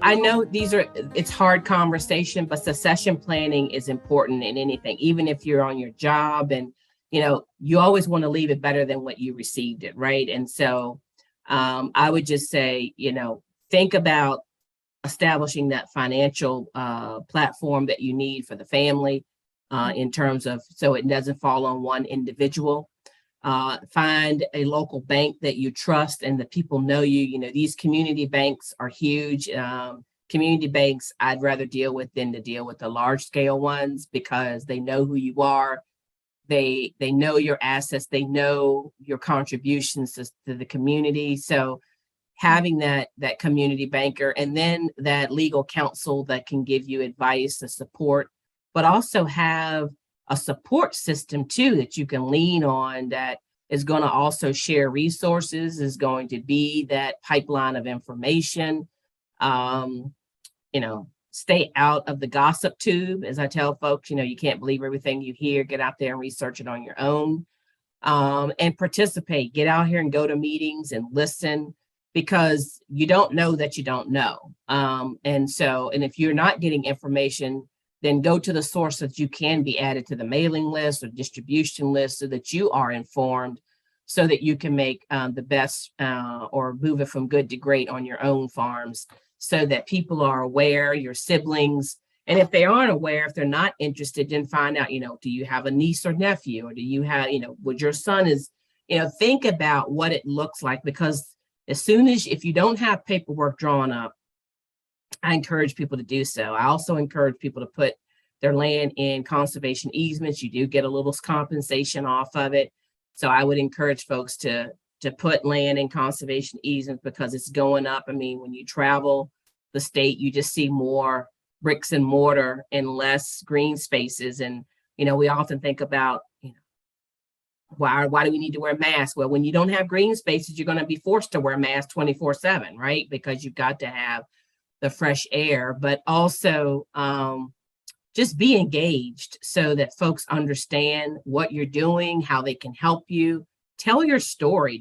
I know it's hard conversation, but succession planning is important in anything, even if you're on your job and, you always want to leave it better than what you received it. Right. And so I would just say, think about establishing that financial platform that you need for the family in terms of, so it doesn't fall on one individual. Find a local bank that you trust and the people know you. These community banks are huge. Community banks I'd rather deal with than to deal with the large scale ones because they know who you are. They know your assets. They know your contributions to the community. So having that community banker and then that legal counsel that can give you advice and support, but also have a support system too that you can lean on that is going to also share resources, is going to be that pipeline of information. Stay out of the gossip tube. As I tell folks, you can't believe everything you hear. Get out there and research it on your own, and participate. Get out here and go to meetings and listen, because you don't know that you don't know. And if you're not getting information, then go to the source that you can be added to the mailing list or distribution list so that you are informed, so that you can make the best or move it from good to great on your own farms, so that people are aware, your siblings. And if they aren't aware, if they're not interested, then find out, do you have a niece or nephew, or do you have, would your son is, think about what it looks like, because if you don't have paperwork drawn up, I encourage people to do so. I also encourage people to put their land in conservation easements. You do get a little compensation off of it. So I would encourage folks to put land in conservation easements because it's going up. I mean, when you travel the state, you just see more bricks and mortar and less green spaces. And, we often think about, why do we need to wear masks? Well, when you don't have green spaces, you're going to be forced to wear masks 24/7, right? Because you've got to have the fresh air, but also just be engaged so that folks understand what you're doing, how they can help you. Tell your story.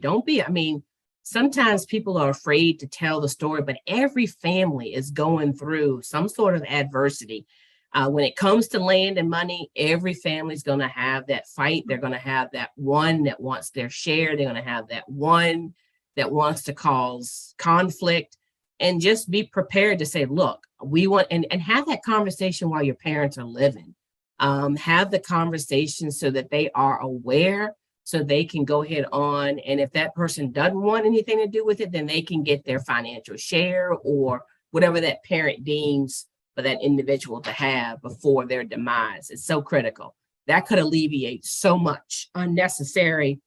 Sometimes people are afraid to tell the story, but every family is going through some sort of adversity. When it comes to land and money, every family is going to have that fight. They're going to have that one that wants their share. They're going to have that one that wants to cause conflict. And just be prepared to say, look, we want, and have that conversation while your parents are living. Have the conversation so that they are aware, so they can go ahead on. And if that person doesn't want anything to do with it, then they can get their financial share or whatever that parent deems for that individual to have before their demise. It's so critical. That could alleviate so much unnecessary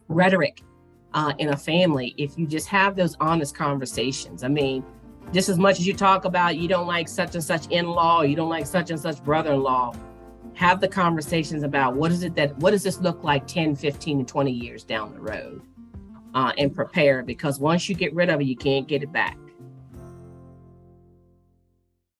rhetoric in a family if you just have those honest conversations. Just as much as you talk about you don't like such and such in-law, you don't like such and such brother-in-law, have the conversations about what does this look like 10, 15, and 20 years down the road, and prepare, because once you get rid of it, you can't get it back.